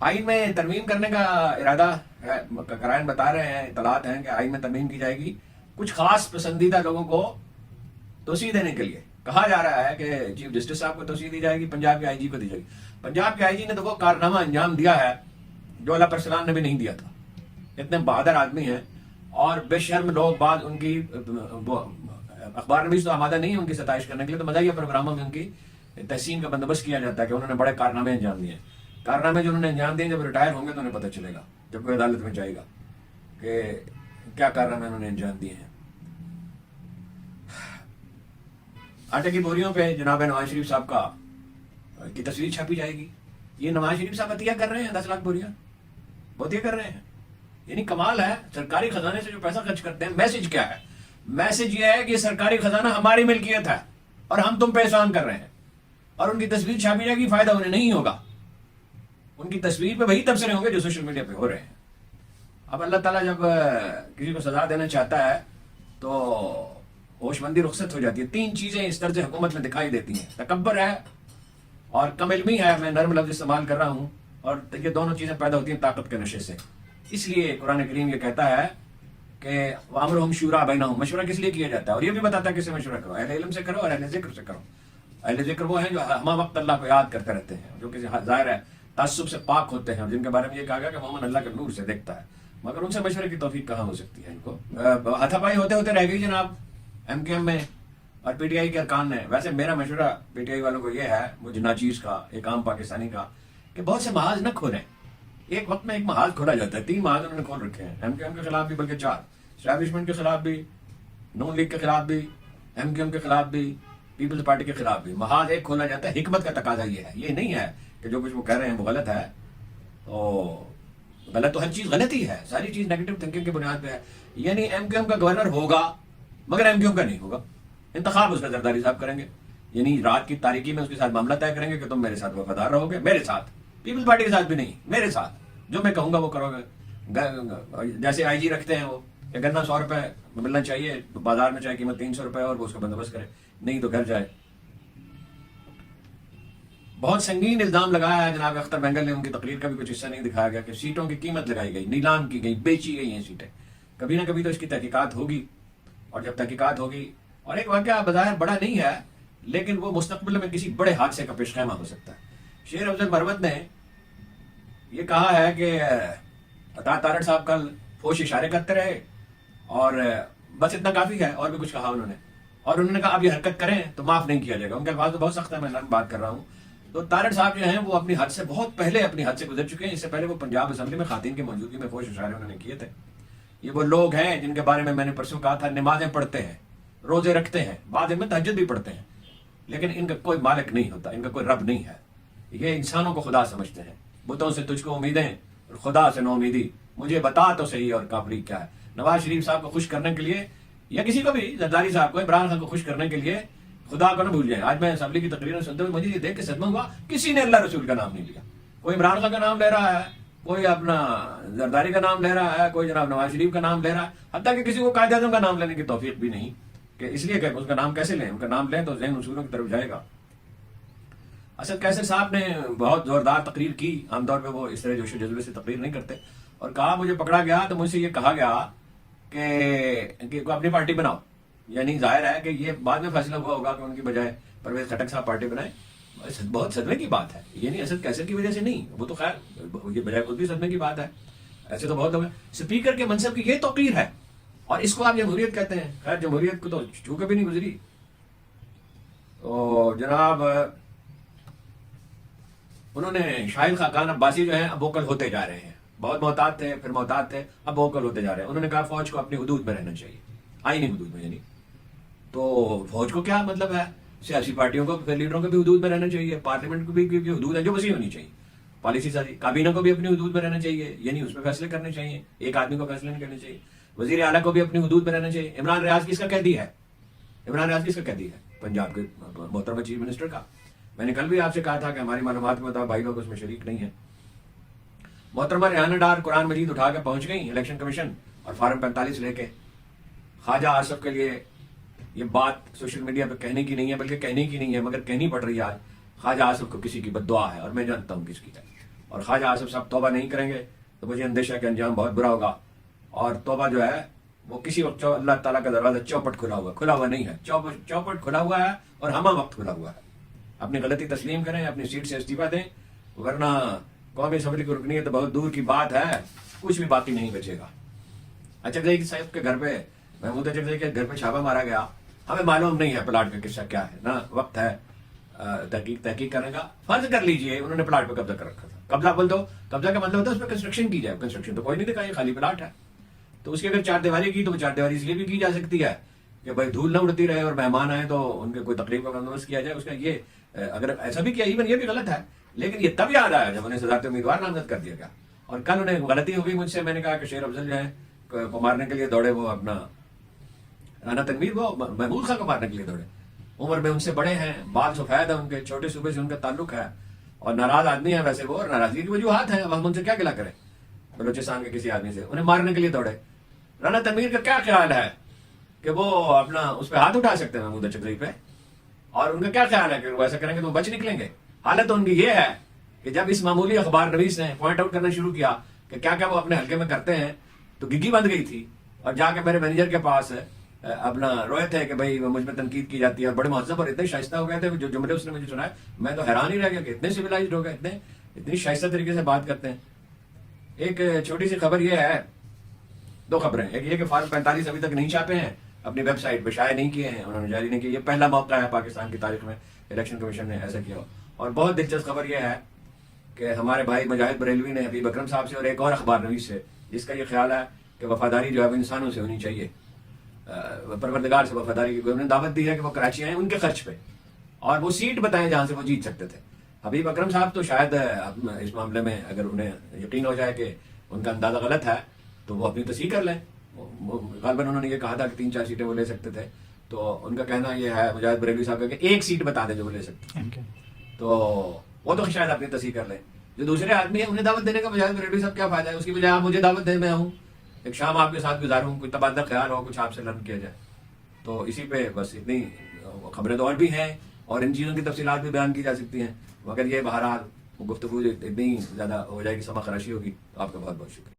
آئین میں ترمیم کرنے کا ارادہ ہے، کرائن بتا رہے ہیں، اطلاعات ہیں کہ آئین میں ترمیم کی جائے گی کچھ خاص پسندیدہ لوگوں کو توسیع دینے کے لیے. کہا جا رہا ہے کہ چیف جسٹس صاحب کو توسیع دی جائے گی، پنجاب کے آئی جی کو دی جائے گی. پنجاب کے آئی جی نے تو وہ کارنامہ انجام دیا ہے جو اللہ پر سلام نے بھی نہیں دیا تھا. اتنے بہادر آدمی ہیں اور بے شرم لوگ بعد ان کی اخبار نویس تو آمادہ نہیں ہے ان کی ستائش کرنے کے لیے، تو مزاحیہ پروگراموں میں ان کی تحسین کا بندوبست کیا جاتا ہے کہ انہوں نے بڑے کارنامے انجام دیے. کارنامے جو انہوں نے انجام دیے جب ریٹائر ہوں گے تو انہیں پتہ چلے گا جب کوئی عدالت میں جائے گا کہ کیا کارنامے انہوں نے انجام دیے ہیں. آٹے کی بوریوں پہ جناب نواز شریف صاحب کی تصویر چھاپی جائے گی. یہ نواز شریف صاحب عطیہ کر رہے ہیں 10 لاکھ بوریاں، عطیہ کر رہے ہیں. یعنی کمال ہے، سرکاری خزانے سے جو پیسہ خرچ کرتے ہیں. میسج کیا ہے؟ میسج یہ ہے کہ سرکاری خزانہ ہماری ملکیت ہے اور ہم تم پہ احسان کر رہے ہیں. اور ان کی تصویر چھاپی جائے گی، فائدہ انہیں نہیں ہوگا. ان کی تصویر پہ وہی تبصرے ہوں گے جو سوشل میڈیا پہ ہو رہے ہیں. اب اللہ تعالیٰ جب کسی کو سزا دینا چاہتا ہے تو ہوش مندی رخصت ہو جاتی ہے. 3 چیزیں اس طرح سے حکومت میں دکھائی دیتی ہیں: تکبر ہے اور کم علمی ہے، میں نرم لفظ استعمال کر رہا ہوں، اور یہ دونوں چیزیں پیدا ہوتی ہیں طاقت کے نشے سے. اس لیے قرآن کریم یہ کہتا ہے کہ وَأَمْرُهُمْ شُورَىٰ بَيْنَهُمْ. مشورہ کس لیے کیا جاتا ہے؟ اور یہ بھی بتاتا ہے کس سے مشورہ کرو، اہل علم سے کرو اور اہل ذکر سے کرو. اہل ذکر وہ ہیں جو ہمہ وقت اللہ کو یاد کرتے رہتے ہیں، جو کہ ظاہر ہے تعصب سے پاک ہوتے ہیں، اور جن کے بارے میں یہ کہا گیا کہ مومن اللہ کے نور سے دیکھتا ہے. مگر ان سے مشورے کی توفیق کہاں ہو سکتی ہے؟ ان کو ہاتھا پائی ہوتے ہوتے رہ گئی جناب ایم کیو ایم میں اور پی ٹی آئی کے ارکان نے. ویسے میرا مشورہ پی ٹی آئی والوں کو یہ ہے، مجھ ناچیز کا، ایک عام پاکستانی کا، کہ بہت سے محاذ نہ کھولیں. ایک وقت میں ایک محاذ کھولا جاتا ہے، 3 محاذ انہوں نے کھول رکھے ہیں، ایم کیو ایم کے خلاف بھی بلکہ 4، اسٹیبلشمنٹ کے خلاف بھی، نون لیگ کے خلاف بھی، ایم کیو ایم کے خلاف بھی، پیپلز پارٹی کے خلاف بھی. محاذ ایک کھولا جاتا ہے. حکمت کا تقاضا یہ ہے، یہ نہیں ہے کہ جو کچھ وہ کہہ رہے ہیں وہ غلط ہے. غلط تو ہر چیز غلط ہی ہے، ساری چیز نیگیٹو تھنکنگ کی بنیاد پہ ہے. یعنی ایم کیو ایم کا گورنر ہوگا مگر ایم کیو ایم کا نہیں ہوگا. انتخاب اس کا زرداری صاحب کریں گے، یعنی رات کی تاریکی میں اس کے ساتھ معاملہ طے کریں گے کہ تم میرے ساتھ وفادار رہو گے، میرے ساتھ، پیپلز پارٹی کے ساتھ بھی نہیں، میرے ساتھ جو میں کہوں گا وہ کرو گے. جیسے آئی جی رکھتے ہیں وہ کہ گنا 100 روپے ملنا چاہیے، بازار میں چاہے قیمت 300 روپے اور وہ اس کا بندوبست کرے، نہیں تو گھر جائے. بہت سنگین الزام لگایا ہے جناب اختر بینگل نے. ان کی تقریر کا بھی کچھ حصہ نہیں دکھایا گیا کہ سیٹوں کی قیمت لگائی گئی، نیلام کی گئی، بیچی گئی ہیں سیٹیں. کبھی نہ کبھی تو اس کی تحقیقات ہوگی، اور جب تحقیقات ہوگی، اور ایک واقعہ بظاہر بڑا نہیں ہے لیکن وہ مستقبل میں کسی بڑے حادثے کا پیش خیمہ ہو سکتا ہے. شیر افضل مروت نے یہ کہا ہے کہ عطا تارڑ صاحب کل فوش اشارے کرتے رہے اور بس اتنا کافی ہے. اور بھی کچھ کہا انہوں نے، اور انہوں نے کہا اب یہ حرکت کریں تو معاف نہیں کیا جائے گا. ان کے الفاظ تو بہت سخت ہے، میں بات کر رہا ہوں. تو تارڑ صاحب جو ہیں وہ اپنی حد سے بہت پہلے اپنی حد سے گزر چکے ہیں. اس سے پہلے وہ پنجاب اسمبلی میں خواتین کی موجودگی میں فوش اشارے انہوں نے کیے تھے. یہ وہ لوگ ہیں جن کے بارے میں نے پرسوں کہا تھا نمازیں پڑھتے ہیں، روزے رکھتے ہیں، بعد میں تہجد بھی پڑھتے ہیں، لیکن ان کا کوئی مالک نہیں ہوتا، ان کا کوئی رب نہیں ہے. یہ انسانوں کو خدا سمجھتے ہیں. بتوں سے تجھ کو امیدیں اور خدا سے نو امیدی، مجھے بتا تو صحیح اور کافری کیا ہے. نواز شریف صاحب کو خوش کرنے کے لیے، یا کسی کو بھی، زرداری صاحب کو، عمران خان کو خوش کرنے کے لیے خدا کو نہ بھول جائیں. آج میں اسمبلی کی تقریریں سنتے ہوئے مجھے یہ دیکھ کے صدمہ ہوا، کسی نے اللہ رسول کا نام نہیں لیا. کوئی عمران خان کا نام لے رہا ہے، کوئی اپنا زرداری کا نام لے رہا ہے، کوئی جناب نواز شریف کا نام لے رہا ہے، حتیٰ کہ کسی کو قائد اعظم کا نام لینے کی توفیق بھی نہیں. کہ اس لیے کہ اس کا نام کیسے لیں؟ ان کا نام لیں تو ذہن اصولوں کی طرف جائے گا. اسد کیسر صاحب نے بہت زوردار تقریر کی. عام طور پہ وہ اس طرح جوش و جذبے سے تقریر نہیں کرتے، اور کہا مجھے پکڑا گیا تو مجھ سے یہ کہا گیا کہ اپنی پارٹی بناؤ. یعنی ظاہر ہے کہ یہ بعد میں فیصلہ ہوا ہوگا کہ ان کی بجائے پرویز خٹک صاحب پارٹی بنائیں. بہت صدمے کی بات ہے. یعنی اسد کیسر کی وجہ سے نہیں، وہ تو خیر یہ بجائے خود بھی صدمے کی بات ہے. ایسے تو بہت لوگ ہیں. اسپیکر کے منصب کی یہ توقیر ہے اور اس کو آپ جمہوریت کہتے ہیں. خیر جمہوریت کو تو چھو کے بھی نہیں گزری. تو جناب انہوں نے شاہد خاقان عباسی جو ہیں اب ووکل ہوتے جا رہے ہیں. بہت محتاط تھے، پھر محتاط تھے، اب ووکل ہوتے جا رہے ہیں. انہوں نے کہا فوج کو اپنی حدود میں رہنا چاہیے، آئینی حدود میں. یعنی تو فوج کو کیا مطلب ہے؟ سیاسی پارٹیوں کو، پھر لیڈروں کو بھی حدود میں رہنا چاہیے. پارلیمنٹ کو بھی حدود ہے جو وسیع ہونی چاہیے. پالیسی سازی کابینہ کو بھی اپنی حدود میں رہنا چاہیے، یعنی اس پہ فیصلے کرنے چاہیے، ایک آدمی کو فیصلے نہیں کرنے چاہیے. وزیر اعلیٰ کو بھی اپنی حدود میں رہنا چاہیے. عمران ریاض کس کا قیدی ہے؟ عمران ریاض کس کا قیدی ہے؟ پنجاب کے محترمہ چیف منسٹر کا. میں نے کل بھی آپ سے کہا تھا کہ ہماری معلومات کے مطابق بھائی لوگ اس میں شریک نہیں ہیں. محترمہ ریحانہ ڈار قرآن مجید اٹھا کے پہنچ گئی الیکشن کمیشن اور فارم 45 لے کے. خواجہ آصف کے لیے یہ بات سوشل میڈیا پہ کہنے کی نہیں ہے، بلکہ کہنے کی نہیں ہے مگر کہنی پڑ رہی ہے آج. خواجہ آصف کو کسی کی بد دعا ہے اور میں جانتا ہوں کس کی ہے. اور خواجہ آصف صاحب توبہ نہیں کریں گے تو مجھے اندیشہ کہ انجام بہت برا ہوگا. اور توبہ جو ہے وہ کسی وقت اللہ تعالیٰ کا دروازہ چوپٹ کھلا ہوا نہیں ہے, چوپٹ کھلا ہوا ہے اور ہمہ وقت کھلا ہوا ہے. اپنی غلطی تسلیم کریں, اپنی سیٹ سے استعفیٰ دیں, ورنہ قومی اسمبلی کو رکنی ہے تو بہت دور کی بات ہے, کچھ بھی باقی نہیں بچے گا. اچکزئی صاحب کے گھر پہ, محمود اچکزئی کے گھر پہ چھاپا مارا گیا. ہمیں معلوم نہیں ہے پلاٹ کا قصہ کیا ہے, نہ وقت ہے تحقیق کرنے کا. فرض کر لیجئے انہوں نے پلاٹ پہ قبضہ کر رکھا تھا. قبضہ بول دو, قبضہ کا مطلب ہوتا ہے اس پہ کنسٹرکشن کی جائے. کنسٹرکشن تو کوئی نہیں دکھا, یہ خالی پلاٹ ہے. تو اس کی اگر چار دیواری کی تو وہ چار دیواری اس لیے بھی کی جا سکتی ہے کہ بھائی دھول نہ اڑتی رہے اور مہمان آئے تو ان کے کوئی تقریب کا بندوبست کیا جائے. اس کا یہ اگر ایسا بھی کیا, ایون یہ بھی غلط ہے, لیکن یہ تب یاد آیا جب انہیں صدارتی امیدوار نامزد کر دیا گیا. اور کل انہیں غلطی ہو گئی مجھ سے, میں نے کہا کہ شیر افضل جو ہے کو مارنے کے لیے دوڑے, وہ اپنا رانا تنویر وہ محمود خان کو مارنے کے لیے دوڑے. عمر میں ان سے بڑے ہیں, بال سفید ہے ان کے, چھوٹے صوبے سے ان کا تعلق ہے اور ناراض آدمی ہے ویسے وہ, اور ناراضگی کی وجوہات ہیں. اب ہم ان سے کیا گلا کریں بلوچستان کے کسی آدمی سے, انہیں مارنے کے لیے دوڑے. رانا تنویر کا کیا خیال ہے کہ وہ اپنا اس پہ ہاتھ اٹھا سکتے ہیں محمود اچکزئی پہ, اور ان کا کیا خیال ہے کہ وہ ایسا کریں گے تو وہ بچ نکلیں گے. حالت تو ان کی یہ ہے کہ جب اس معمولی اخبار نویس نے پوائنٹ آؤٹ کرنا شروع کیا کہ کیا کیا وہ اپنے حلقے میں کرتے ہیں, تو گگی بند گئی تھی اور جا کے میرے مینیجر کے پاس اپنا روئے تھے کہ بھائی مجھ میں تنقید کی جاتی ہے. اور بڑے مہذب اور اتنے شائستہ ہو گئے تھے جو جملے اس نے مجھے سنائے, میں تو حیران ہی رہ گیا کہ اتنے سویلائزڈ ہو گئے, اتنی شائستہ طریقے سے بات کرتے ہیں. ایک چھوٹی سی خبر یہ ہے, دو خبریں, ایک یہ کہ فارم 45 ابھی تک نہیں چھاپے ہیں, اپنی ویب سائٹ پہ شائع نہیں کیے ہیں, انہوں نے جاری نہیں کیے. یہ پہلا موقع ہے پاکستان کی تاریخ میں الیکشن کمیشن نے ایسا کیا. اور بہت دلچسپ خبر یہ ہے کہ ہمارے بھائی مجاہد بریلوی نے حبیب اکرم صاحب سے اور ایک اور اخبار نویس سے, جس کا یہ خیال ہے کہ وفاداری جو ہے وہ انسانوں سے ہونی چاہیے, پروردگار سے وفاداری کی, انہوں نے دعوت دی ہے کہ وہ کراچی آئیں ان کے خرچ پہ, اور وہ سیٹ بتائیں جہاں سے وہ جیت سکتے تھے. حبیب اکرم صاحب تو شاید اس معاملے میں اگر انہیں یقین ہو جائے کہ ان کا اندازہ غلط ہے تو وہ اپنی تصحیح کر لیں. غالباً انہوں نے یہ کہا تھا کہ 3-4 سیٹیں وہ لے سکتے تھے, تو ان کا کہنا یہ ہے مجاہد بریلوی صاحب کا کہ ایک سیٹ بتا دیں جو وہ لے سکتے ہیں, تو وہ تو شاید اپنی تصحیح کر لیں. جو دوسرے آدمی ہیں انہیں دعوت دینے کا مجاہد بریلوی صاحب کیا فائدہ ہے, اس کی بجائے آپ مجھے دعوت دیں, میں ہوں ایک شام آپ کے ساتھ گزاروں, کوئی تبادلہ خیال ہو, کچھ آپ سے لرن کیا جائے. تو اسی پہ بس اتنی خبریں تو اور بھی ہیں اور ان چیزوں کی تفصیلات بھی بیان کی جا سکتی ہیں, مگر یہ بہرحال گفتگو اتنی زیادہ ہو جائے گی, سما خراشی ہوگی. آپ کا بہت بہت شکریہ.